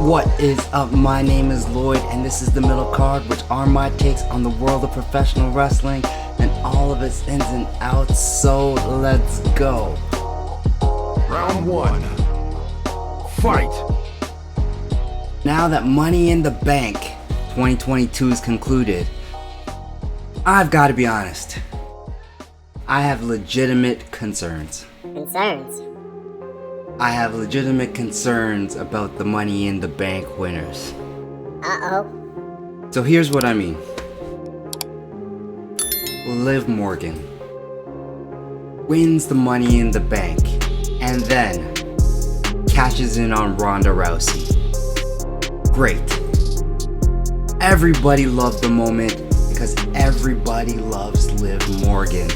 What is up? My name is Lloyd, and this is the Middle Card, which are my takes on the world of professional wrestling and all of its ins and outs. So let's go. Round one. Fight. Now that Money in the Bank 2022 is concluded, I've got to be honest. I have legitimate concerns. I have legitimate concerns about the Money in the Bank winners. So here's what I mean. Liv Morgan wins the Money in the Bank and then cashes in on Ronda Rousey. Great. Everybody loved the moment because everybody loves Liv Morgan.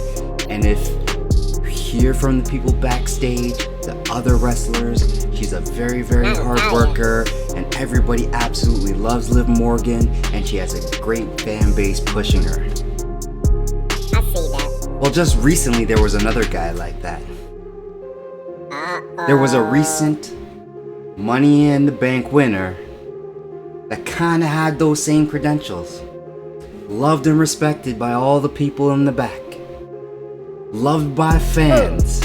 And if you hear from the people backstage, the other wrestlers, she's a very, very hard worker, and everybody absolutely loves Liv Morgan, and she has a great fan base pushing her. I see that. Well, just recently there was another guy like that. There was a recent Money in the Bank winner that kind of had those same credentials. Loved and respected by all the people in the back. Loved by fans.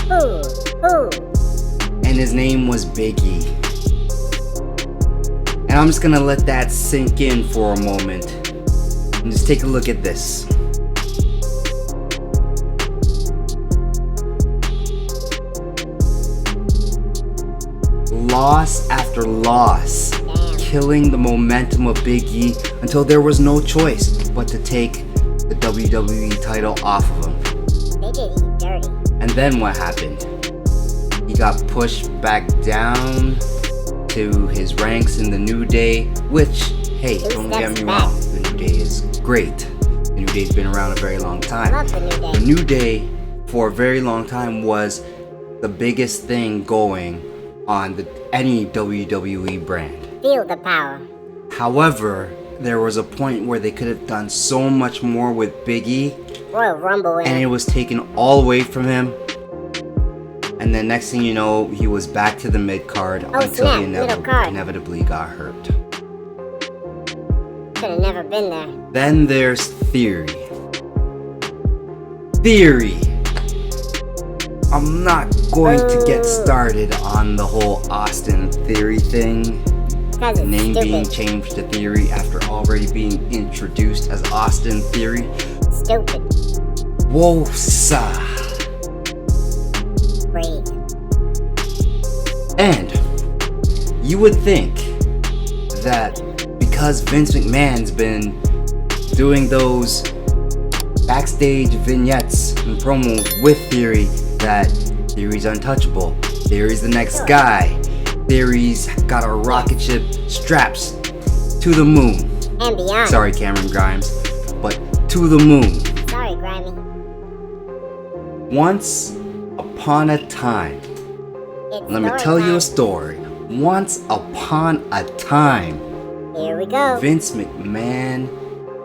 And his name was Big E. And I'm just gonna let that sink in for a moment and just take a look at this. Loss after loss, killing the momentum of Big E until there was no choice but to take the WWE title off of him. They did eat dirty. And then what happened? He got pushed back down to his ranks in the New Day, which, hey, don't get me wrong, the New Day is great. The New Day's been around a very long time. Love the New Day. The New Day, for a very long time, was the biggest thing going on any WWE brand. Feel the power. However, there was a point where they could have done so much more with Big E, Royal Rumble winner. and it was taken all away from him. And then next thing you know, he was back to the mid-card until snap, he middle card. inevitably got hurt. Should have never been there. Then there's Theory. Theory! I'm not going to get started on the whole Austin Theory thing. Because it's Name being stupid. changed to Theory after already being introduced as Austin Theory. Stupid. Wosa. Breathe. And you would think that because Vince McMahon's been doing those backstage vignettes and promos with Theory, that Theory's untouchable. Theory's the next guy. Theory's got a rocket ship straps to the moon. And beyond. Sorry, Cameron Grimes, but to the moon. Sorry, Grammy. Once upon a time, It's let me story tell you time. a story. Once upon a time, Here we go. Vince McMahon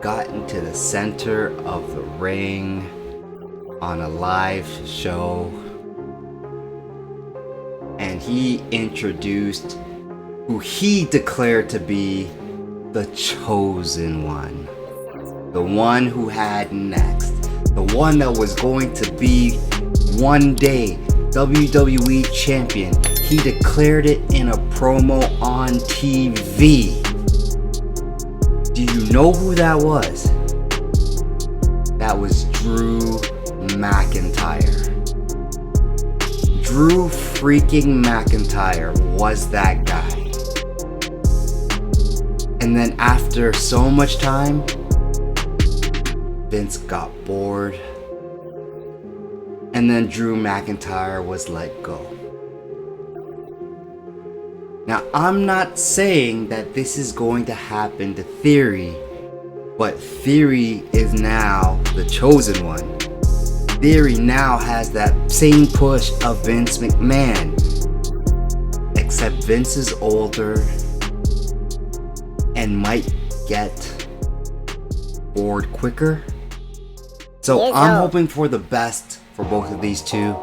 got into the center of the ring on a live show, and he introduced who he declared to be the chosen one, the one who had next, the one that was going to be one day WWE champion. He declared it in a promo on TV. Do you know who that was? That was Drew McIntyre. Drew freaking McIntyre was that guy. And then after so much time, Vince got bored. And then Drew McIntyre was let go. Now, I'm not saying that this is going to happen to Theory, but Theory is now the chosen one. Theory now has that same push of Vince McMahon. Except Vince is older and might get bored quicker. So I'm hoping for the best for both of these two.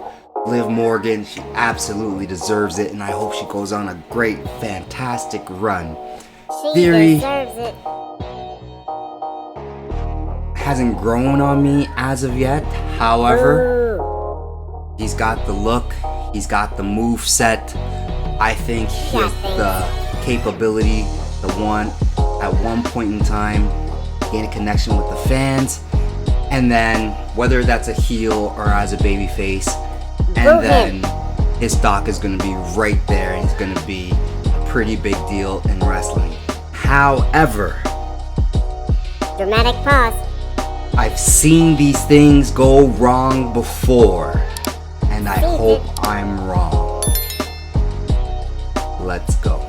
Liv Morgan, she absolutely deserves it, and I hope she goes on a great, fantastic run. She Theory deserves it. hasn't grown on me as of yet. However, Ooh. he's got the look, he's got the move set. I think he has the capability, at one point in time, gain a connection with the fans, and then whether that's a heel or as a babyface, and then his stock is going to be right there, and he's going to be a pretty big deal in wrestling. However, Dramatic pause. I've seen these things go wrong before, and I hope I'm wrong. Let's go.